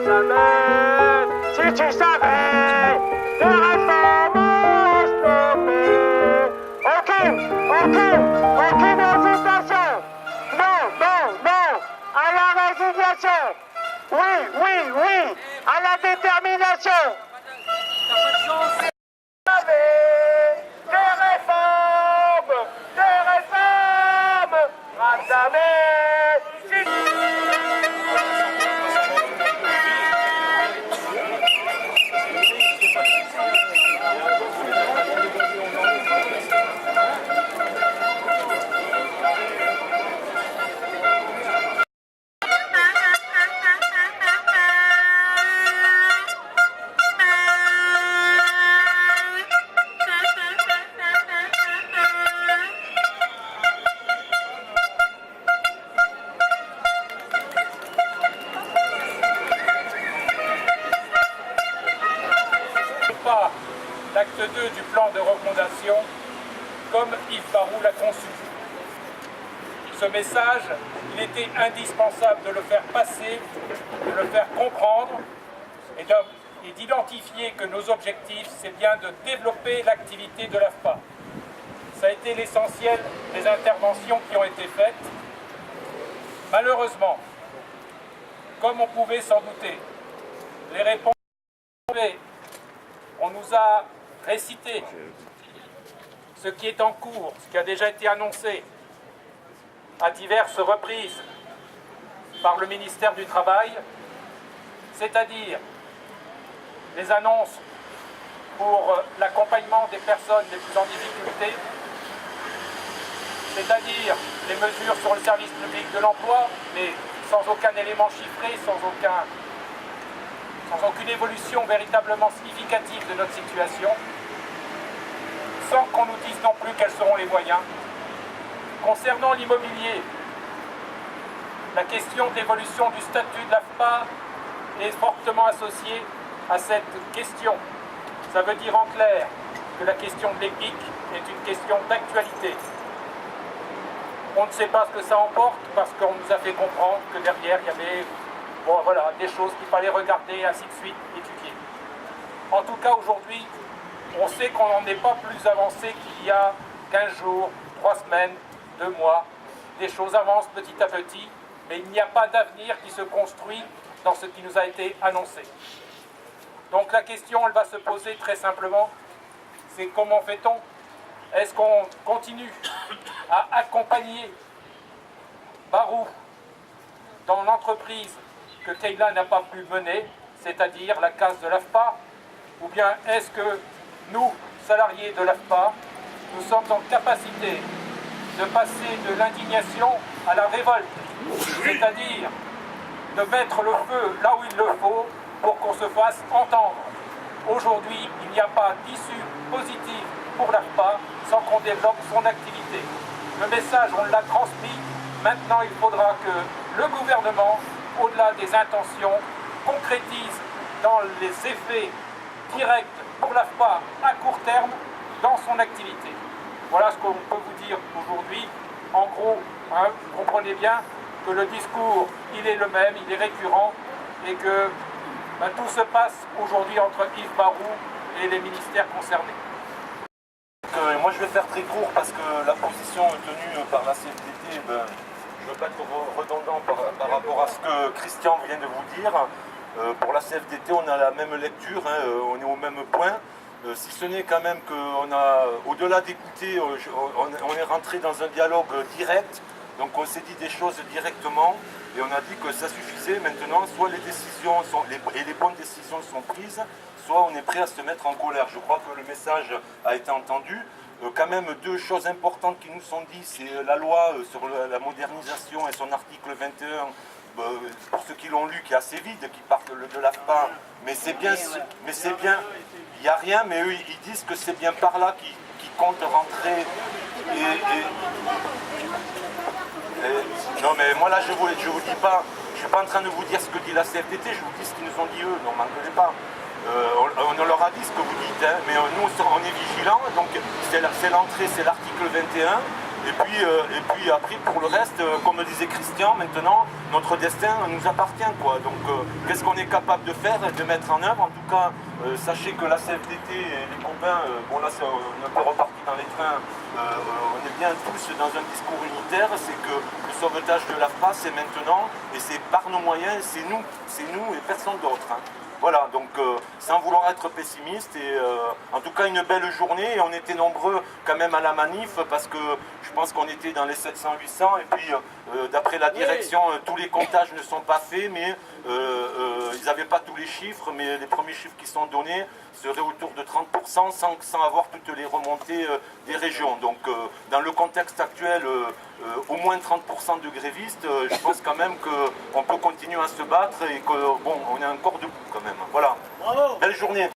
jamais, si tu savais, les réformes ont stoppé. Aucune hésitation. Non, à la résignation. Oui, à la détermination. L'acte 2 du plan de refondation, comme Yves Barrou l'a conçu. Ce message, il était indispensable de le faire passer, de le faire comprendre et d'identifier que nos objectifs, c'est bien de développer l'activité de l'AFPA. Ça a été l'essentiel des interventions qui ont été faites. Malheureusement, comme on pouvait s'en douter, les réponses, on nous a récité ce qui est en cours, ce qui a déjà été annoncé à diverses reprises par le ministère du Travail, c'est-à-dire les annonces pour l'accompagnement des personnes les plus en difficulté, c'est-à-dire les mesures sur le service public de l'emploi, mais sans aucun élément chiffré, sans aucune évolution véritablement significative de notre situation, sans qu'on nous dise non plus quels seront les moyens. Concernant l'immobilier, la question de l'évolution du statut de l'AFPA est fortement associée à cette question. Ça veut dire en clair que la question de l'EPIC est une question d'actualité. On ne sait pas ce que ça emporte parce qu'on nous a fait comprendre que derrière il y avait des choses qu'il fallait regarder, ainsi de suite, étudier. En tout cas, aujourd'hui, on sait qu'on n'en est pas plus avancé qu'il y a 15 jours, 3 semaines, 2 mois. Les choses avancent petit à petit, mais il n'y a pas d'avenir qui se construit dans ce qui nous a été annoncé. Donc la question, elle va se poser très simplement, c'est comment fait-on? Est-ce qu'on continue à accompagner Barrou dans l'entreprise que Keyla n'a pas pu mener, c'est-à-dire la casse de l'AFPA, ou bien est-ce que nous, salariés de l'AFPA, nous sommes en capacité de passer de l'indignation à la révolte, c'est-à-dire de mettre le feu là où il le faut pour qu'on se fasse entendre. Aujourd'hui, il n'y a pas d'issue positive pour l'AFPA sans qu'on développe son activité. Le message, on l'a transmis. Maintenant, il faudra que le gouvernement, au-delà des intentions, concrétise dans les effets directs pour l'AFPA à court terme dans son activité. Voilà ce qu'on peut vous dire aujourd'hui. En gros, vous comprenez bien que le discours, il est le même, il est récurrent et que tout se passe aujourd'hui entre Yves Barrou et les ministères concernés. Moi je vais faire très court parce que la position tenue par la CFDT, je ne veux pas être redondant par rapport à ce que Christian vient de vous dire. Pour la CFDT, on a la même lecture, on est au même point. Si ce n'est quand même qu'on a, au-delà d'écouter, on est rentré dans un dialogue direct. Donc on s'est dit des choses directement et on a dit que ça suffisait. Maintenant, soit les décisions et les bonnes décisions sont prises, soit on est prêt à se mettre en colère. Je crois que le message a été entendu. Quand même, 2 choses importantes qui nous sont dites, c'est la loi sur la modernisation et son article 21, pour ceux qui l'ont lu, qui est assez vide, qui parle de l'AFPA, mais c'est bien, il n'y a rien, mais eux ils disent que c'est bien par là qu'ils comptent rentrer. Non mais moi là je vous dis pas, je suis pas en train de vous dire ce que dit la CFDT, je vous dis ce qu'ils nous ont dit eux, non m'engueulez pas. On leur a dit ce que vous dites, mais nous on est vigilants, donc c'est l'entrée, c'est l'article 21, Et puis après, pour le reste, comme disait Christian, maintenant, notre destin nous appartient, quoi. Donc, qu'est-ce qu'on est capable de faire et de mettre en œuvre? En tout cas, sachez que la CFDT et les copains, bon là, on est un peu reparti dans les trains, on est bien tous dans un discours unitaire, c'est que le sauvetage de l'AFPA, c'est maintenant, et c'est par nos moyens, c'est nous et personne d'autre. Hein. Voilà, donc sans vouloir être pessimiste, et en tout cas une belle journée, et on était nombreux quand même à la manif, parce que je pense qu'on était dans les 700-800, et puis d'après la direction, tous les comptages ne sont pas faits, mais ils n'avaient pas tous les chiffres, mais les premiers chiffres qui sont donnés seraient autour de 30% sans avoir toutes les remontées des régions. Donc dans le contexte actuel, au moins 30% de grévistes, je pense quand même qu'on peut continuer à se battre et qu'on est encore debout quand même. Voilà. Bravo. Belle journée.